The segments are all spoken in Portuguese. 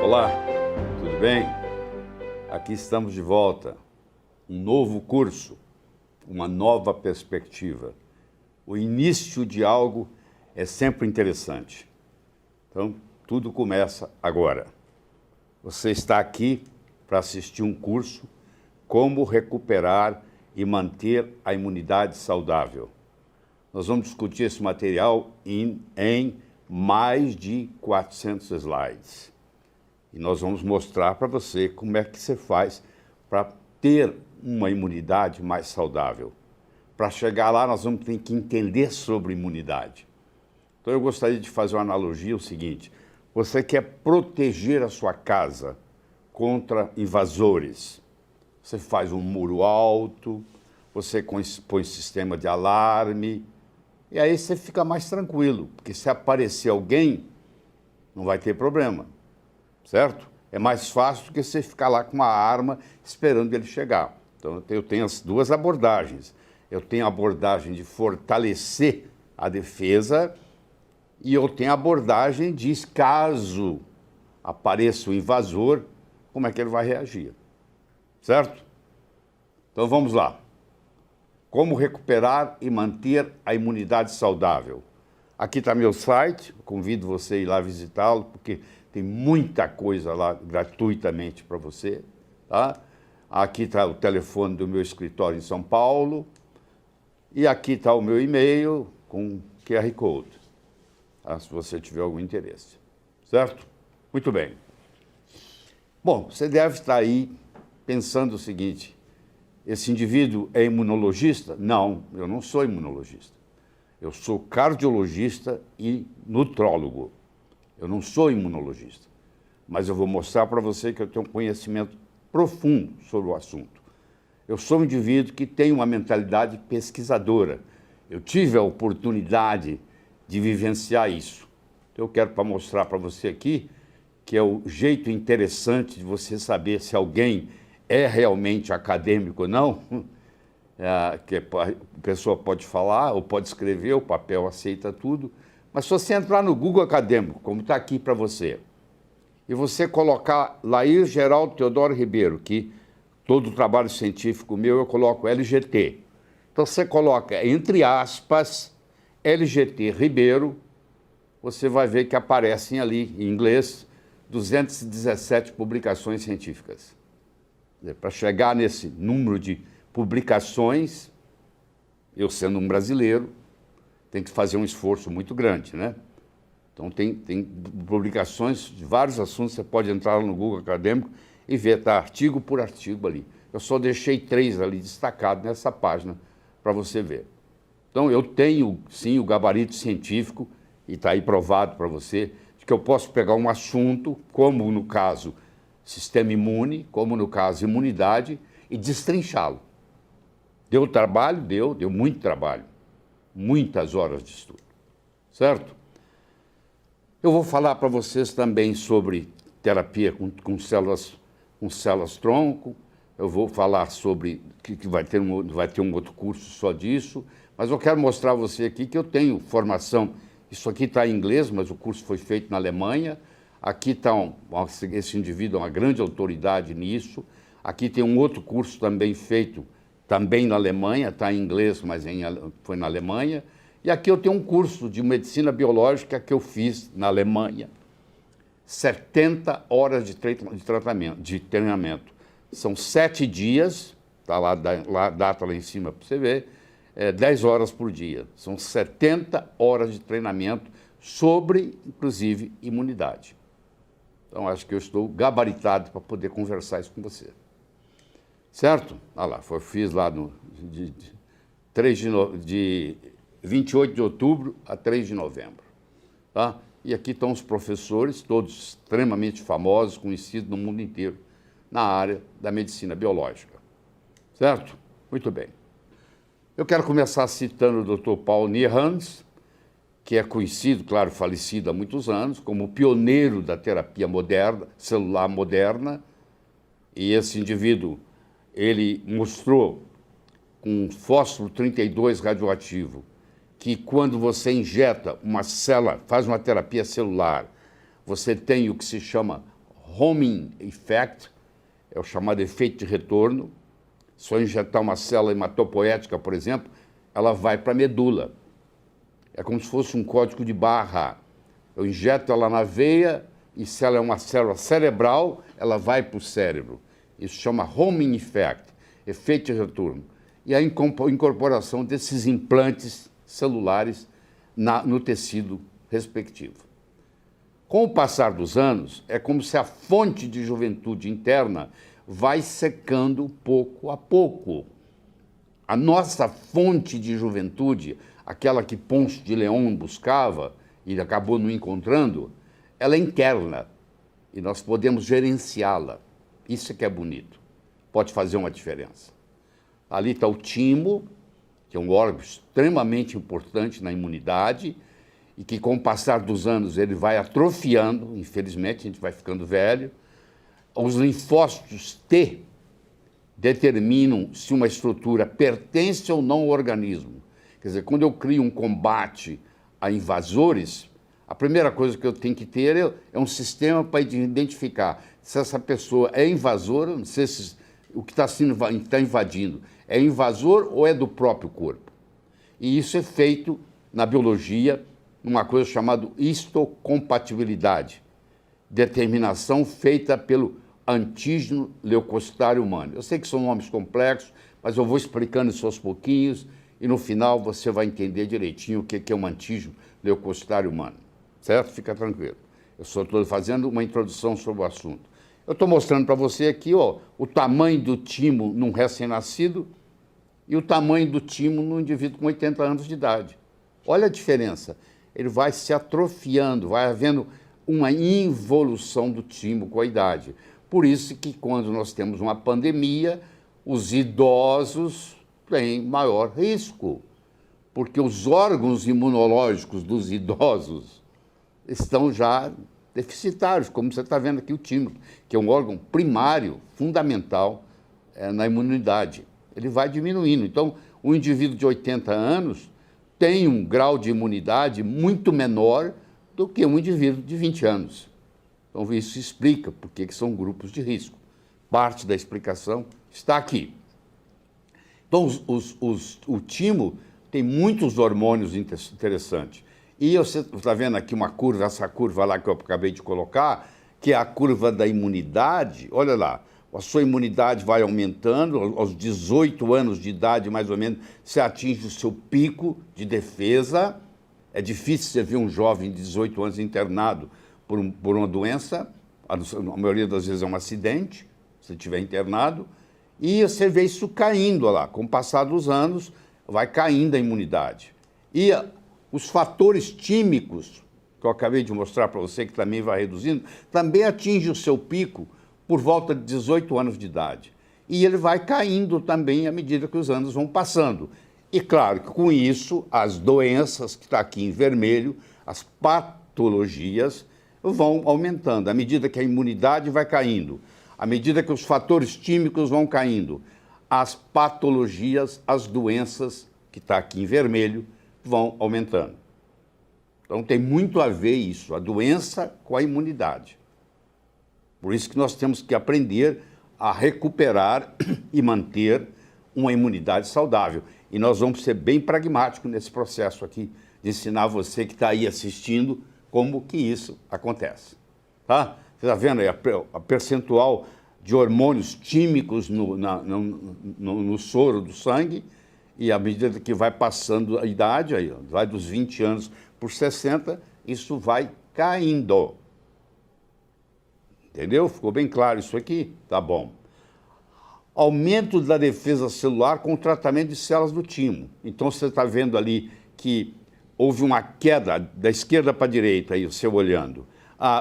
Olá, tudo bem? Aqui estamos de volta. Um novo curso, uma nova perspectiva. O início de algo é sempre interessante. Então, tudo começa agora. Você está aqui para assistir um curso Como Recuperar e Manter a Imunidade Saudável. Nós vamos discutir esse material em mais de 400 slides. E nós vamos mostrar para você como é que você faz para ter uma imunidade mais saudável. Para chegar lá, nós vamos ter que entender sobre imunidade. Então, eu gostaria de fazer uma analogia, o seguinte: você quer proteger a sua casa contra invasores. Você faz um muro alto, você põe sistema de alarme, e aí você fica mais tranquilo, porque se aparecer alguém, não vai ter problema, certo? É mais fácil do que você ficar lá com uma arma esperando ele chegar. Então, eu tenho as duas abordagens. Eu tenho a abordagem de fortalecer a defesa e eu tenho a abordagem de, caso apareça o invasor, como é que ele vai reagir, certo? Então, vamos lá. Como recuperar e manter a imunidade saudável. Aqui está meu site, convido você a ir lá visitá-lo, porque tem muita coisa lá gratuitamente para você. Tá? Aqui está o telefone do meu escritório em São Paulo. E aqui está o meu e-mail com QR Code, tá? Se você tiver algum interesse. Certo? Muito bem. Bom, você deve estar aí pensando o seguinte: esse indivíduo é imunologista? Não, eu não sou imunologista. Eu sou cardiologista e nutrólogo. Eu não sou imunologista. Mas eu vou mostrar para você que eu tenho um conhecimento profundo sobre o assunto. Eu sou um indivíduo que tem uma mentalidade pesquisadora. Eu tive a oportunidade de vivenciar isso. Então, eu quero mostrar para você aqui que é o jeito interessante de você saber se alguém é realmente acadêmico ou não, que a pessoa pode falar ou pode escrever, o papel aceita tudo, mas se você entrar no Google Acadêmico, como está aqui para você, e você colocar Lair Geraldo Teodoro Ribeiro, que todo o trabalho científico meu eu coloco LGT, então você coloca entre aspas LGT Ribeiro, você vai ver que aparecem ali em inglês 217 publicações científicas. Para chegar nesse número de publicações, eu sendo um brasileiro, tenho que fazer um esforço muito grande, né? Então, tem publicações de vários assuntos, você pode entrar no Google Acadêmico e ver, tá, artigo por artigo ali. Eu só deixei 3 ali destacados nessa página para você ver. Então, eu tenho, sim, o gabarito científico, e está aí provado para você, de que eu posso pegar um assunto, como no caso sistema imune, como no caso imunidade, e destrinchá-lo. Deu trabalho? Deu muito trabalho. Muitas horas de estudo. Certo? Eu vou falar para vocês também sobre terapia com células-tronco, eu vou falar sobre, que vai ter um outro curso só disso, mas eu quero mostrar a você aqui que eu tenho formação, isso aqui está em inglês, mas o curso foi feito na Alemanha. Aqui está esse indivíduo é uma grande autoridade nisso. Aqui tem um outro curso também feito, também na Alemanha, está em inglês, mas foi na Alemanha. E aqui eu tenho um curso de medicina biológica que eu fiz na Alemanha. 70 horas de treinamento. São 7 dias, está lá a data lá em cima para você ver, 10 horas por dia. São 70 horas de treinamento sobre, inclusive, imunidade. Então, acho que eu estou gabaritado para poder conversar isso com você. Certo? Olha lá, fiz lá de 28 de outubro a 3 de novembro. Tá? E aqui estão os professores, todos extremamente famosos, conhecidos no mundo inteiro, na área da medicina biológica. Certo? Muito bem. Eu quero começar citando o Dr. Paul Nierhans, que é conhecido, claro, falecido há muitos anos, como o pioneiro da terapia moderna, celular moderna. E esse indivíduo, ele mostrou com fósforo 32 radioativo, que quando você injeta uma célula, faz uma terapia celular, você tem o que se chama homing effect, é o chamado efeito de retorno. Se eu injetar uma célula hematopoética, por exemplo, ela vai para a medula. É como se fosse um código de barra. Eu injeto ela na veia e se ela é uma célula cerebral, ela vai para o cérebro. Isso chama homing effect, efeito de retorno. E a incorporação desses implantes celulares no tecido respectivo. Com o passar dos anos, é como se a fonte de juventude interna vai secando pouco a pouco. A nossa fonte de juventude, aquela que Ponce de Leão buscava e acabou não encontrando, ela é interna e nós podemos gerenciá-la. Isso é que é bonito, pode fazer uma diferença. Ali está o timo, que é um órgão extremamente importante na imunidade e que com o passar dos anos ele vai atrofiando, infelizmente a gente vai ficando velho. Os linfócitos T determinam se uma estrutura pertence ou não ao organismo. Quer dizer, quando eu crio um combate a invasores, a primeira coisa que eu tenho que ter é um sistema para identificar se essa pessoa é invasora, se o que está invadindo é invasor ou é do próprio corpo. E isso é feito na biologia, numa coisa chamada histocompatibilidade, determinação feita pelo antígeno leucocitário humano. Eu sei que são nomes complexos, mas eu vou explicando isso aos pouquinhos e no final você vai entender direitinho o que é um antígeno leucocitário humano. Certo? Fica tranquilo. Eu só estou fazendo uma introdução sobre o assunto. Eu estou mostrando para você aqui o tamanho do timo num recém-nascido e o tamanho do timo num indivíduo com 80 anos de idade. Olha a diferença. Ele vai se atrofiando, vai havendo uma involução do timo com a idade. Por isso que quando nós temos uma pandemia, os idosos têm maior risco, porque os órgãos imunológicos dos idosos estão já deficitários, como você está vendo aqui o timo, que é um órgão primário, fundamental na imunidade. Ele vai diminuindo. Então, o indivíduo de 80 anos tem um grau de imunidade muito menor do que um indivíduo de 20 anos. Então, isso explica por que são grupos de risco. Parte da explicação está aqui. Então, o timo tem muitos hormônios interessantes. E você está vendo aqui uma curva, essa curva lá que eu acabei de colocar, que é a curva da imunidade. Olha lá, a sua imunidade vai aumentando, aos 18 anos de idade, mais ou menos, você atinge o seu pico de defesa. É difícil você ver um jovem de 18 anos internado por uma doença, a maioria das vezes é um acidente, se estiver internado, e você vê isso caindo, olha lá, com o passar dos anos, vai caindo a imunidade. E os fatores tímicos, que eu acabei de mostrar para você, que também vai reduzindo, também atinge o seu pico por volta de 18 anos de idade. E ele vai caindo também à medida que os anos vão passando. E claro que com isso, as doenças, que está aqui em vermelho, as patologias, vão aumentando, à medida que a imunidade vai caindo, à medida que os fatores tímicos vão caindo, as patologias, as doenças, que está aqui em vermelho, vão aumentando. Então tem muito a ver isso, a doença com a imunidade. Por isso que nós temos que aprender a recuperar e manter uma imunidade saudável. E nós vamos ser bem pragmáticos nesse processo aqui, de ensinar você que está aí assistindo como que isso acontece. Tá? Você está vendo aí a percentual de hormônios químicos no soro do sangue, e à medida que vai passando a idade, aí, vai dos 20 anos por 60, isso vai caindo. Entendeu? Ficou bem claro isso aqui? Tá bom. Aumento da defesa celular com o tratamento de células do timo. Então, você está vendo ali que houve uma queda, da esquerda para a direita, aí, você olhando.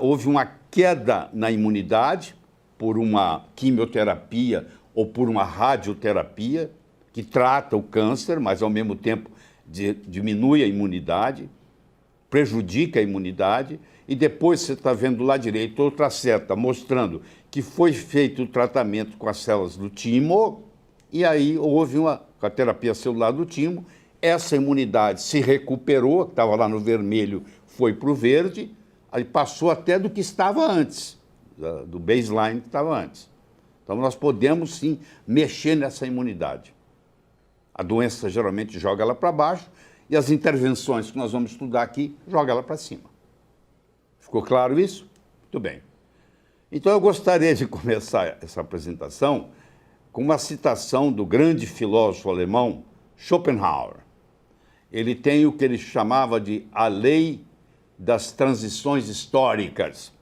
Houve uma queda na imunidade por uma quimioterapia ou por uma radioterapia, que trata o câncer, mas ao mesmo tempo diminui a imunidade, prejudica a imunidade, e depois você está vendo lá direito outra seta mostrando que foi feito o tratamento com as células do timo, e aí houve com a terapia celular do timo, essa imunidade se recuperou, estava lá no vermelho, foi para o verde, aí passou até do que estava antes. do baseline que estava antes. Então, nós podemos, sim, mexer nessa imunidade. A doença geralmente joga ela para baixo e as intervenções que nós vamos estudar aqui jogam ela para cima. Ficou claro isso? Muito bem. Então, eu gostaria de começar essa apresentação com uma citação do grande filósofo alemão Schopenhauer. Ele tem o que ele chamava de a lei das transições históricas.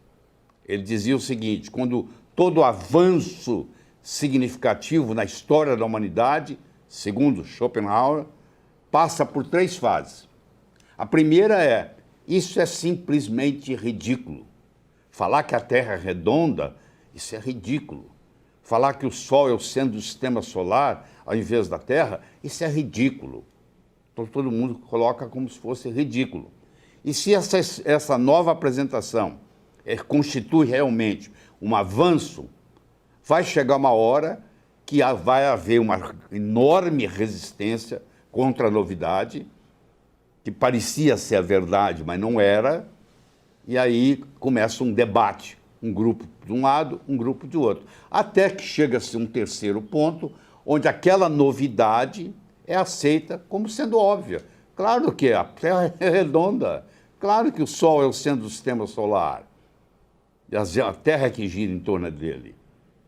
Ele dizia o seguinte: quando todo avanço significativo na história da humanidade, segundo Schopenhauer, passa por 3 fases. A primeira é: isso é simplesmente ridículo. Falar que a Terra é redonda, isso é ridículo. Falar que o Sol é o centro do sistema solar, ao invés da Terra, isso é ridículo. Então, todo mundo coloca como se fosse ridículo. E se essa nova apresentação constitui realmente um avanço, vai chegar uma hora que vai haver uma enorme resistência contra a novidade, que parecia ser a verdade, mas não era, e aí começa um debate, um grupo de um lado, um grupo de outro, até que chega-se um terceiro ponto, onde aquela novidade é aceita como sendo óbvia. Claro que a Terra é redonda, claro que o Sol é o centro do sistema solar, e a Terra é que gira em torno dele.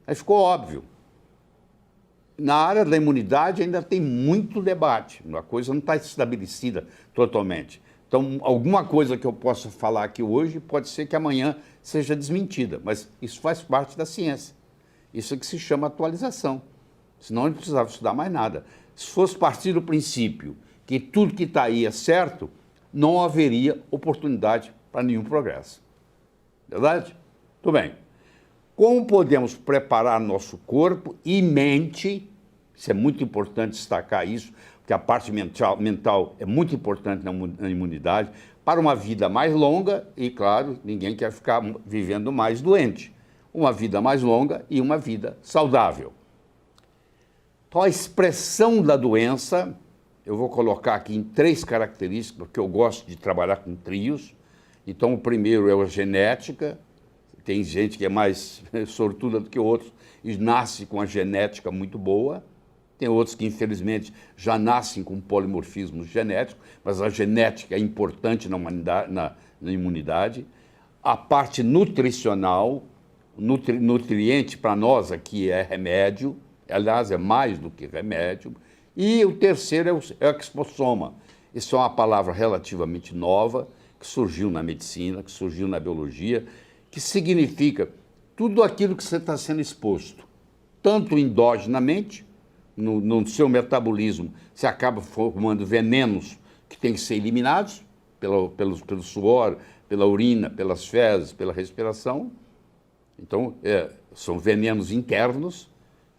Aí ficou óbvio. Na área da imunidade ainda tem muito debate, a coisa não está estabelecida totalmente. Então, alguma coisa que eu possa falar aqui hoje pode ser que amanhã seja desmentida, mas isso faz parte da ciência. Isso é que se chama atualização. Senão não precisava estudar mais nada. Se fosse partir do princípio que tudo que está aí é certo, não haveria oportunidade para nenhum progresso. Verdade? Muito bem. Como podemos preparar nosso corpo e mente, isso é muito importante destacar isso, porque a parte mental é muito importante na imunidade, para uma vida mais longa e, claro, ninguém quer ficar vivendo mais doente. Uma vida mais longa e uma vida saudável. Então, a expressão da doença, eu vou colocar aqui em 3 características, porque eu gosto de trabalhar com trios. Então, o primeiro é a genética. Tem gente que é mais sortuda do que outros e nasce com a genética muito boa. Tem outros que, infelizmente, já nascem com polimorfismo genético, mas a genética é importante na imunidade. A parte nutricional, nutriente para nós aqui é remédio, aliás, é mais do que remédio. E o terceiro é o expossoma. Isso é uma palavra relativamente nova, que surgiu na medicina, que surgiu na biologia, que significa tudo aquilo que você está sendo exposto, tanto endogenamente, no seu metabolismo, você acaba formando venenos que têm que ser eliminados pelo suor, pela urina, pelas fezes, pela respiração. Então, são venenos internos,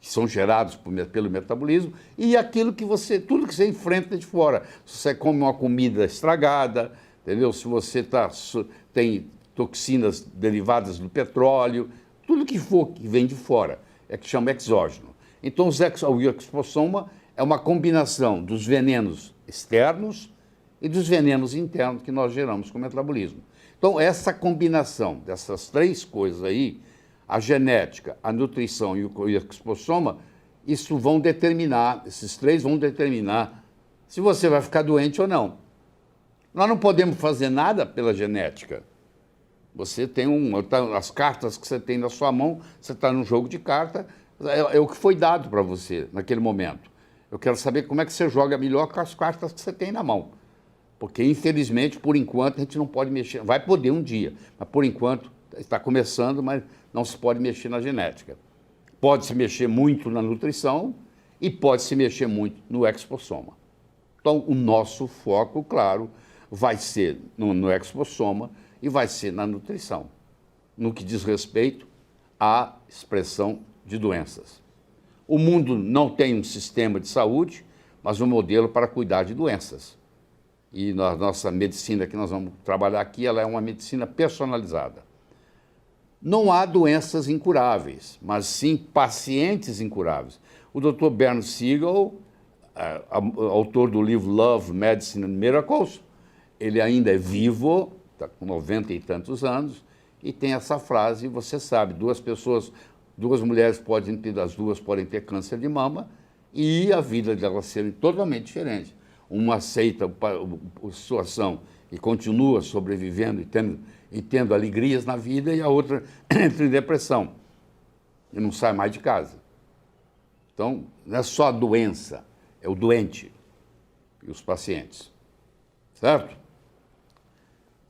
que são gerados pelo metabolismo, e aquilo que tudo que você enfrenta de fora. Se você come uma comida estragada, entendeu? Se você tem toxinas derivadas do petróleo, tudo que vem de fora, é que chama exógeno. Então, o expossoma é uma combinação dos venenos externos e dos venenos internos que nós geramos com o metabolismo. Então, essa combinação dessas 3 coisas aí, a genética, a nutrição e o expossoma, esses 3 vão determinar se você vai ficar doente ou não. Nós não podemos fazer nada pela genética. Você tem as cartas que você tem na sua mão, você está num jogo de carta, é o que foi dado para você naquele momento. Eu quero saber como é que você joga melhor com as cartas que você tem na mão. Porque, infelizmente, por enquanto, a gente não pode mexer. Vai poder um dia, mas por enquanto está começando, mas não se pode mexer na genética. Pode-se mexer muito na nutrição e pode-se mexer muito no expossoma. Então, o nosso foco, claro, vai ser no expossoma e vai ser na nutrição, no que diz respeito à expressão de doenças. O mundo não tem um sistema de saúde, mas um modelo para cuidar de doenças. E na nossa medicina que nós vamos trabalhar aqui, ela é uma medicina personalizada. Não há doenças incuráveis, mas sim pacientes incuráveis. O Dr. Bernd Siegel, autor do livro Love, Medicine and Miracles, ele ainda é vivo, está com 90 e tantos anos, e tem essa frase, você sabe, duas mulheres as duas podem ter câncer de mama e a vida delas ser totalmente diferente. Uma aceita a situação e continua sobrevivendo e tendo alegrias na vida, e a outra entra em depressão e não sai mais de casa. Então, não é só a doença, é o doente e os pacientes, certo?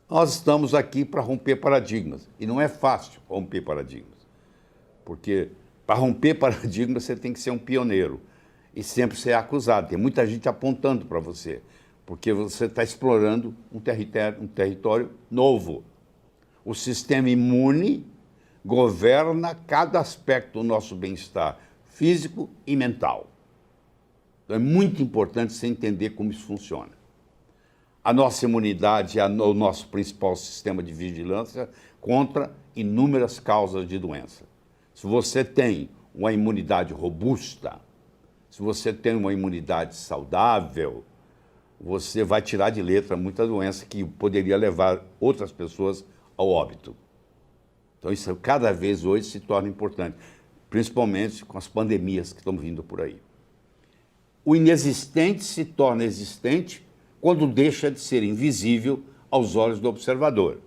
Nós estamos aqui para romper paradigmas, e não é fácil romper paradigmas, porque para romper paradigmas você tem que ser um pioneiro e sempre ser acusado. Tem muita gente apontando para você, porque você está explorando um território novo. O sistema imune governa cada aspecto do nosso bem-estar físico e mental. Então é muito importante você entender como isso funciona. A nossa imunidade é o nosso principal sistema de vigilância contra inúmeras causas de doença. Se você tem uma imunidade robusta, se você tem uma imunidade saudável, você vai tirar de letra muita doença que poderia levar outras pessoas ao óbito. Então isso cada vez hoje se torna importante, principalmente com as pandemias que estão vindo por aí. O inexistente se torna existente quando deixa de ser invisível aos olhos do observador.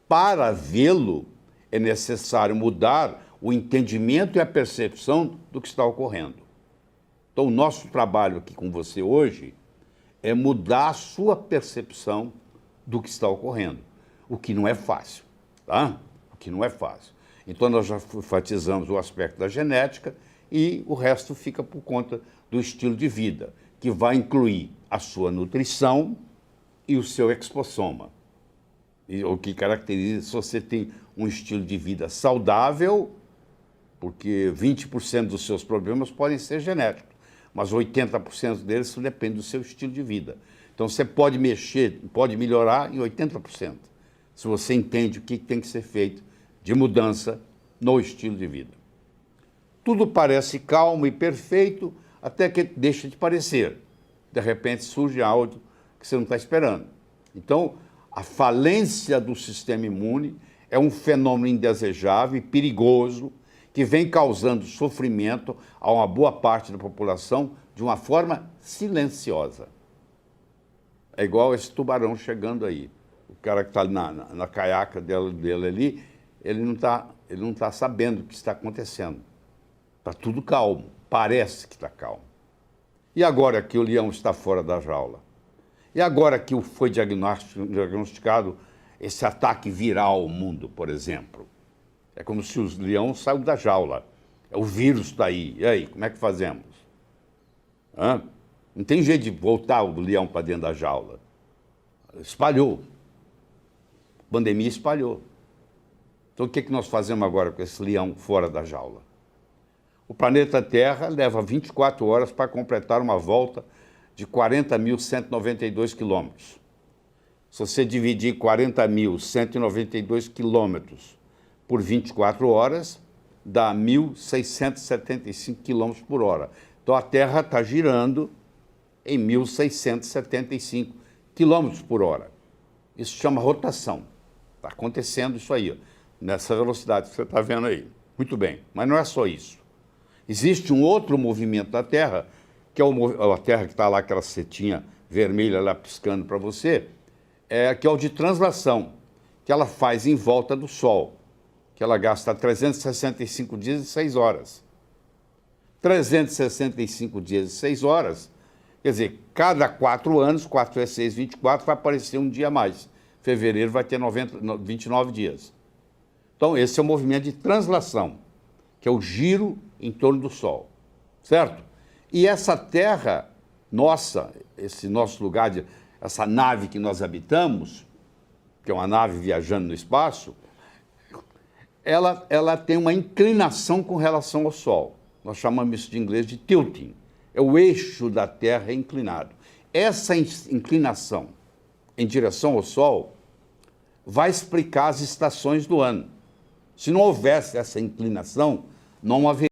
Para vê-lo, é necessário mudar o entendimento e a percepção do que está ocorrendo. Então, o nosso trabalho aqui com você hoje é mudar a sua percepção do que está ocorrendo, o que não é fácil, tá? O que não é fácil. Então, nós já enfatizamos o aspecto da genética e o resto fica por conta do estilo de vida, que vai incluir a sua nutrição e o seu expossoma. E o que caracteriza se você tem um estilo de vida saudável, porque 20% dos seus problemas podem ser genéticos, mas 80% deles depende do seu estilo de vida. Então você pode melhorar em 80%, se você entende o que tem que ser feito de mudança no estilo de vida. Tudo parece calmo e perfeito até que deixa de parecer. De repente surge algo que você não está esperando. Então, a falência do sistema imune é um fenômeno indesejável e perigoso que vem causando sofrimento a uma boa parte da população de uma forma silenciosa. É igual esse tubarão chegando aí. O cara que está na caiaca dele ali, ele não tá sabendo o que está acontecendo. Está tudo calmo, parece que está calmo. E agora que o leão está fora da jaula? E agora que foi diagnosticado esse ataque viral ao mundo, por exemplo? É como se os leões saiam da jaula. O vírus está aí. E aí, como é que fazemos? Não tem jeito de voltar o leão para dentro da jaula. Espalhou. A pandemia espalhou. Então o que nós fazemos agora com esse leão fora da jaula? O planeta Terra leva 24 horas para completar uma volta de 40.192 quilômetros. Se você dividir 40.192 quilômetros por 24 horas, dá 1.675 quilômetros por hora. Então a Terra está girando em 1.675 quilômetros por hora. Isso chama rotação. Está acontecendo isso aí, ó, nessa velocidade que você está vendo aí. Muito bem, mas não é só isso. Existe um outro movimento da Terra, que é a Terra que está lá, aquela setinha vermelha lá piscando para você, que é o de translação, que ela faz em volta do Sol, que ela gasta 365 dias e 6 horas. 365 dias e 6 horas, quer dizer, cada 4 anos, 4 vezes 6, 24, vai aparecer um dia a mais. Fevereiro vai ter 29 dias. Então, esse é o movimento de translação, que é o giro em torno do Sol, certo? E essa Terra nossa, esse nosso lugar, essa nave que nós habitamos, que é uma nave viajando no espaço, ela tem uma inclinação com relação ao Sol. Nós chamamos isso de inglês de tilting. É o eixo da Terra inclinado. Essa inclinação em direção ao Sol vai explicar as estações do ano. Se não houvesse essa inclinação, não haveria